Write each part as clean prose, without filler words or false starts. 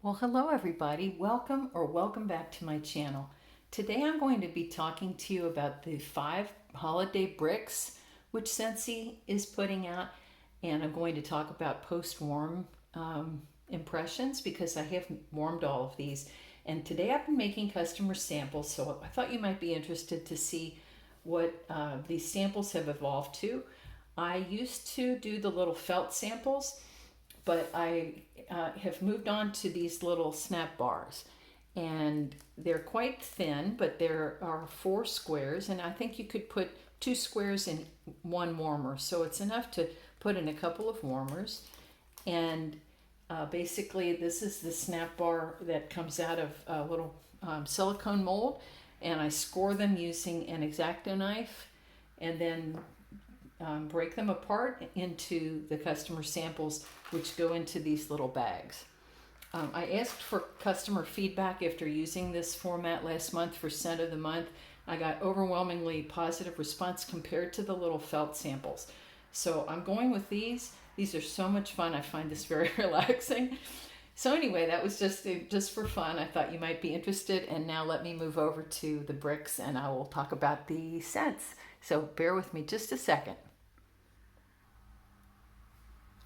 Well, hello everybody. Welcome back to my channel. Today I'm going to be talking to you about the 5 holiday bricks which Scentsy is putting out, and I'm going to talk about post-warm impressions because I have warmed all of these. And today I've been making customer samples, so I thought you might be interested to see what these samples have evolved to. I used to do the little felt samples, but I have moved on to these little snap bars, and they're quite thin, but there are 4 squares, and I think you could put 2 squares in one warmer, so it's enough to put in a couple of warmers. And basically this is the snap bar that comes out of a little silicone mold, and I score them using an X-Acto knife and then break them apart into the customer samples, which go into these little bags. I asked for customer feedback after using this format last month for Scent of the Month. I got overwhelmingly positive response compared to the little felt samples. So I'm going with these. These are so much fun. I find this very relaxing. So anyway, that was just for fun. I thought you might be interested. And now let me move over to the bricks and I will talk about the scents. So bear with me just a second.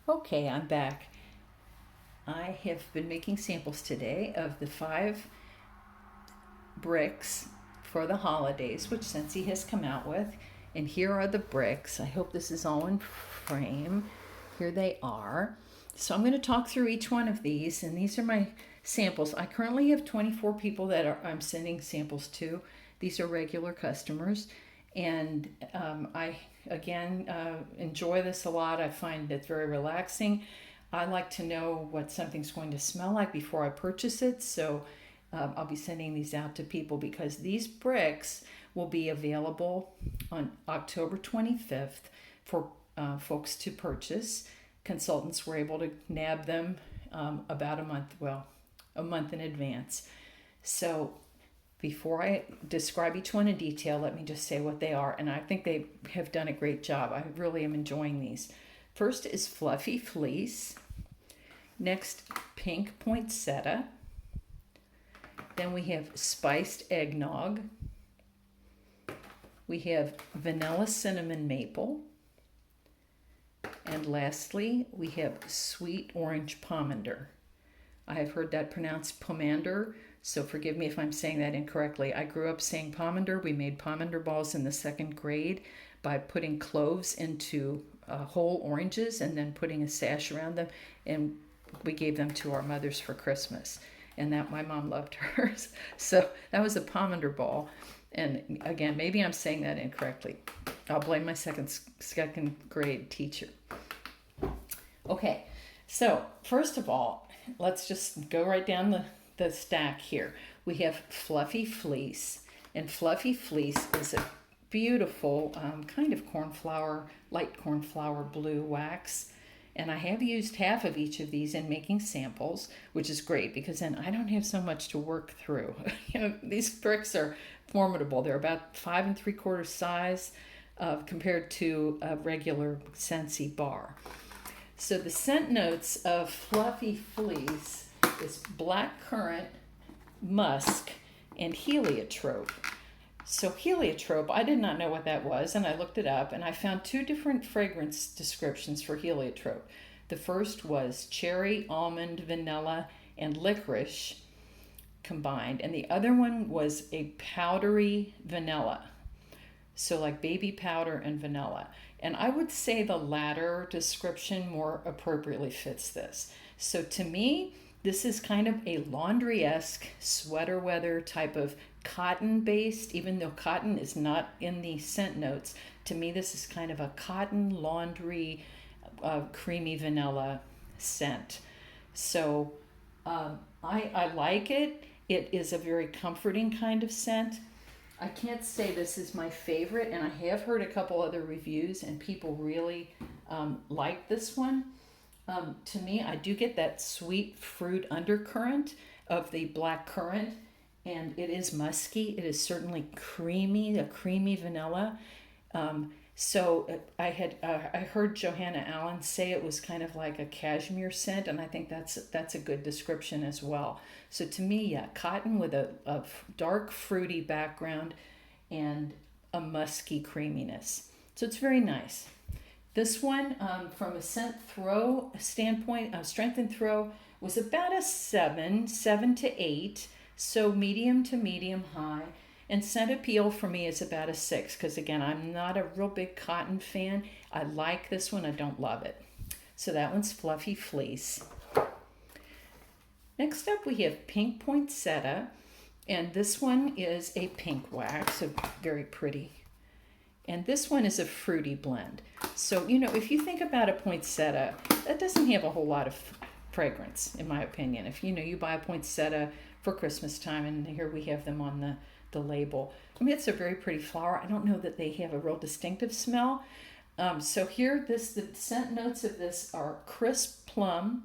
Okay, I'm back. I have been making samples today of the 5 bricks for the holidays, which Scentsy has come out with. And here are the bricks. I hope this is all in frame. Here they are. So I'm going to talk through each one of these, and these are my samples. I currently have 24 people that I'm sending samples to. These are regular customers, and I again enjoy this a lot. I find it very relaxing. I like to know what something's going to smell like before I purchase it, so I'll be sending these out to people because these bricks will be available on October 25th for folks to purchase. Consultants were able to nab them about a month in advance. So before I describe each one in detail, let me just say what they are, and I think they have done a great job. I really am enjoying these. First is Fluffy Fleece. Next, Pink Poinsettia. Then we have Spiced Eggnog. We have Vanilla Cinnamon Maple. And lastly, we have Sweet Orange Pomadeer. I have heard that pronounced Pomadeer, so forgive me if I'm saying that incorrectly. I grew up saying Pomadeer. We made Pomadeer balls in the 2nd grade by putting cloves into whole oranges and then putting a sash around them, and we gave them to our mothers for Christmas. And that my mom loved hers. So that was a Pomadeer ball. And again, maybe I'm saying that incorrectly. I'll blame my second grade teacher. Okay, so first of all, let's just go right down the stack here. We have Fluffy Fleece, and Fluffy Fleece is a beautiful kind of light cornflower blue wax. And I have used half of each of these in making samples, which is great because then I don't have so much to work through. These bricks are formidable. They're about 5 3/4 size compared to a regular Scentsy bar. So the scent notes of Fluffy Fleece is blackcurrant, musk, and heliotrope. So heliotrope, I did not know what that was, and I looked it up, and I found 2 different fragrance descriptions for heliotrope. The first was cherry, almond, vanilla, and licorice combined, and the other one was a powdery vanilla. So like baby powder and vanilla. And I would say the latter description more appropriately fits this. So to me, this is kind of a laundry-esque sweater weather type of cotton-based, even though cotton is not in the scent notes. To me, this is kind of a cotton laundry, creamy vanilla scent. So I like it. It is a very comforting kind of scent. I can't say this is my favorite, and I have heard a couple other reviews, and people really like this one. To me, I do get that sweet fruit undercurrent of the black currant, and it is musky. It is certainly creamy, a creamy vanilla. So I heard Johanna Allen say it was kind of like a cashmere scent, and I think that's a good description as well. So to me, yeah, cotton with a dark fruity background and a musky creaminess. So it's very nice. This one, from a scent throw standpoint, strength and throw, was about a 7 to 8, so medium to medium high. And scent appeal for me is about a 6, because again, I'm not a real big cotton fan. I like this one, I don't love it. So that one's Fluffy Fleece. Next up, we have Pink Poinsettia, and this one is a pink wax, so very pretty. And this one is a fruity blend. So, if you think about a poinsettia, that doesn't have a whole lot of fragrance, in my opinion. If, you buy a poinsettia for Christmas time, and here we have them on the label. I mean, it's a very pretty flower. I don't know that they have a real distinctive smell. So here, the scent notes of this are crisp plum,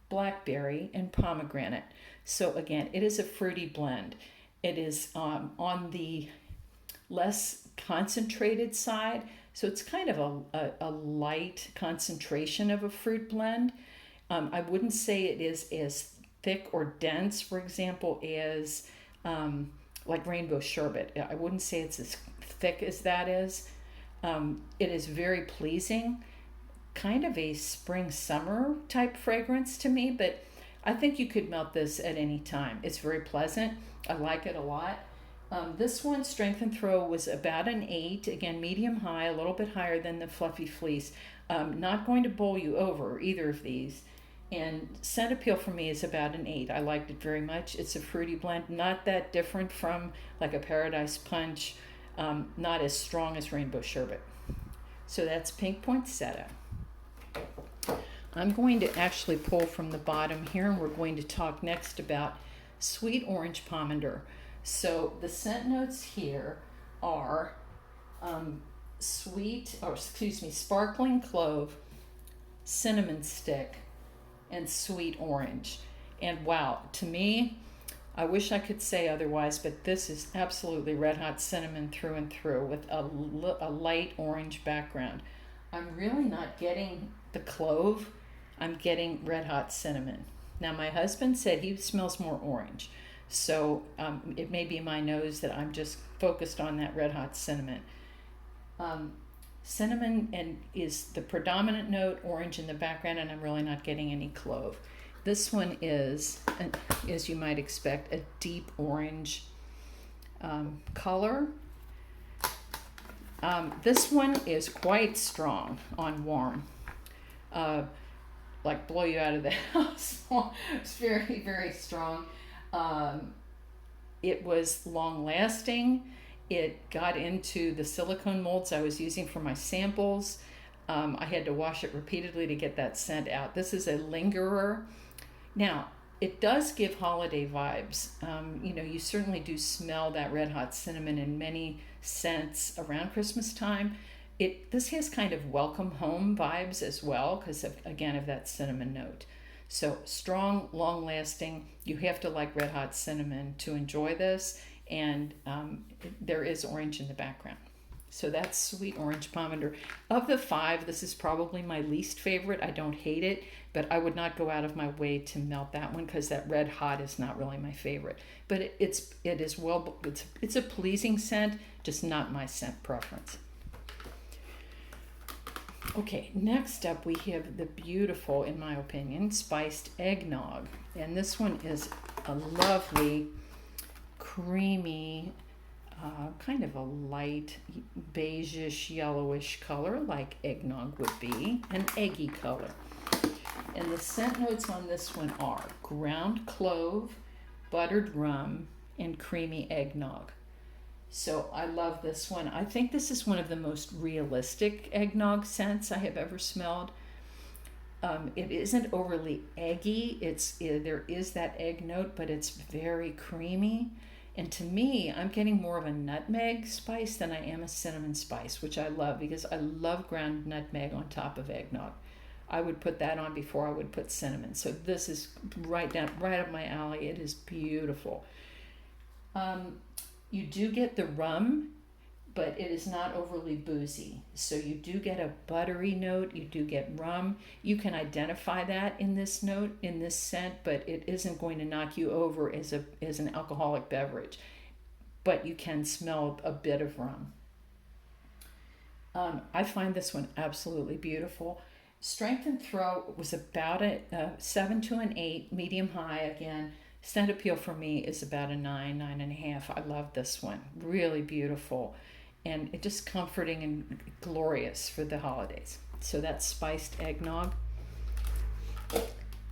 blackberry, and pomegranate. So again, it is a fruity blend. It is on the less concentrated side, so it's kind of a light concentration of a fruit blend. I wouldn't say it is as thick or dense, for example, as like rainbow sherbet. I wouldn't say it's as thick as that is. It is very pleasing, kind of a spring summer type fragrance to me, but I think you could melt this at any time. It's very pleasant. I like it a lot. This one, Strength and Throw, was about an 8, again medium high, a little bit higher than the Fluffy Fleece. Not going to bowl you over either of these. And scent appeal for me is about an 8. I liked it very much. It's a fruity blend, not that different from like a Paradise Punch, not as strong as Rainbow Sherbet. So that's Pink Poinsettia. I'm going to actually pull from the bottom here, and we're going to talk next about Sweet Orange Pomadeer. So the scent notes here are sparkling clove, cinnamon stick, and sweet orange. And wow, to me, I wish I could say otherwise, but this is absolutely red hot cinnamon through and through with a light orange background. I'm really not getting the clove, I'm getting red hot cinnamon. Now my husband said he smells more orange, so it may be my nose that I'm just focused on that red hot cinnamon. Cinnamon is the predominant note, orange in the background, and I'm really not getting any clove. This one is, as you might expect, a deep orange color. This one is quite strong on warm. Like blow you out of the house. It's very, very strong. It was long lasting. It got into the silicone molds I was using for my samples. I had to wash it repeatedly to get that scent out. This is a lingerer. Now, it does give holiday vibes. You certainly do smell that red hot cinnamon in many scents around Christmas time. This has kind of welcome home vibes as well, because of that cinnamon note. So strong, long lasting. You have to like red hot cinnamon to enjoy this. And there is orange in the background. So that's Sweet Orange Pomadeer. Of the 5, this is probably my least favorite. I don't hate it, but I would not go out of my way to melt that one, because that red hot is not really my favorite. But it's a pleasing scent, just not my scent preference. Okay, next up we have the beautiful, in my opinion, spiced eggnog. And this one is a lovely, creamy, kind of a light beigeish yellowish color, like eggnog would be, an eggy color. And the scent notes on this one are ground clove, buttered rum, and creamy eggnog. So I love this one. I think this is one of the most realistic eggnog scents I have ever smelled. It isn't overly eggy. There is that egg note, but it's very creamy. And to me, I'm getting more of a nutmeg spice than I am a cinnamon spice, which I love, because I love ground nutmeg on top of eggnog. I would put that on before I would put cinnamon. So this is right up my alley. It is beautiful. You do get the rum but it is not overly boozy. So you do get a buttery note, you do get rum. You can identify that in this note, in this scent, but it isn't going to knock you over as an alcoholic beverage. But you can smell a bit of rum. I find this one absolutely beautiful. Strength and throw was about a 7 to an 8, medium high again. Scent appeal for me is about a 9, 9.5. I love this one. Really beautiful. And it just comforting and glorious for the holidays. So that's spiced eggnog.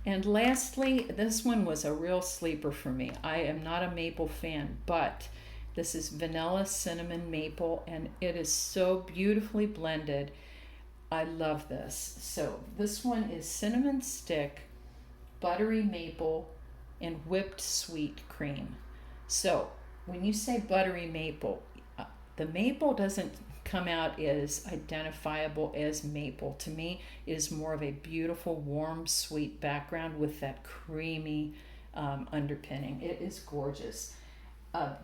And lastly, this one was a real sleeper for me. I am not a maple fan, but this is vanilla, cinnamon, maple, and it is so beautifully blended. I love this. So this one is cinnamon stick, buttery maple, and whipped sweet cream. So when you say buttery maple, the maple doesn't come out as identifiable as maple. To me, it is more of a beautiful, warm, sweet background with that creamy underpinning. It is gorgeous.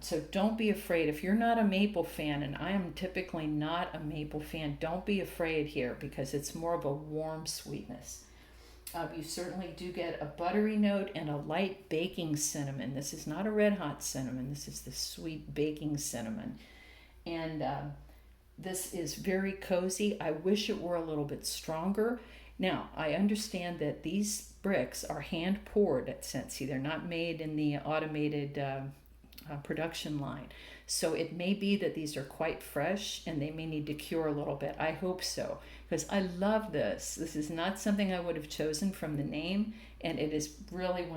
So don't be afraid. If you're not a maple fan, and I am typically not a maple fan, don't be afraid here because it's more of a warm sweetness. You certainly do get a buttery note and a light baking cinnamon. This is not a red hot cinnamon. This is the sweet baking cinnamon. And this is very cozy. I wish it were a little bit stronger. Now, I understand that these bricks are hand poured at Scentsy. They're not made in the automated production line. So it may be that these are quite fresh and they may need to cure a little bit. I hope so, because I love this. This is not something I would have chosen from the name, and it is really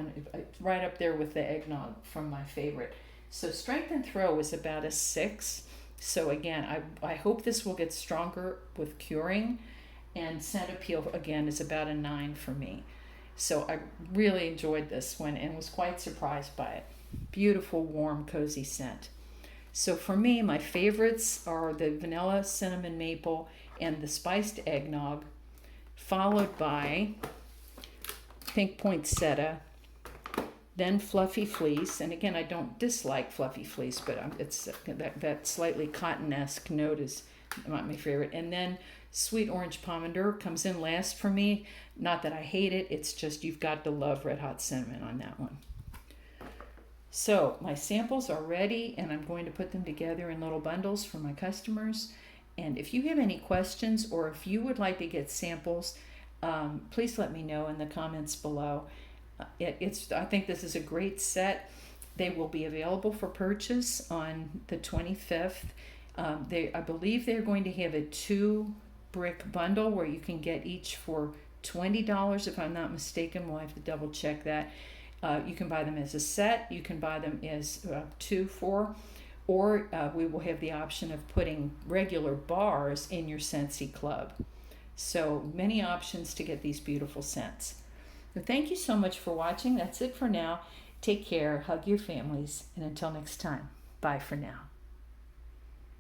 right up there with the eggnog from my favorite. So strength and throw is about a 6. So again, I hope this will get stronger with curing, and scent appeal again is about a 9 for me. So I really enjoyed this one and was quite surprised by it. Beautiful, warm, cozy scent. So for me, my favorites are the vanilla, cinnamon, maple, and the spiced eggnog, followed by pink poinsettia, then fluffy fleece. And again, I don't dislike fluffy fleece, but it's that slightly cotton-esque note is not my favorite. And then sweet orange pomander comes in last for me. Not that I hate it, it's just you've got to love red hot cinnamon on that one. So my samples are ready, and I'm going to put them together in little bundles for my customers. And if you have any questions, or if you would like to get samples, please let me know in the comments below. I think this is a great set. They will be available for purchase on the 25th. I believe they're going to have a 2-brick bundle where you can get each for $20, if I'm not mistaken. We'll have to double check that. You can buy them as a set, you can buy them as 2 for, or we will have the option of putting regular bars in your Scentsy club. So many options to get these beautiful scents. So thank you so much for watching. That's it for now. Take care, hug your families, and until next time, bye for now.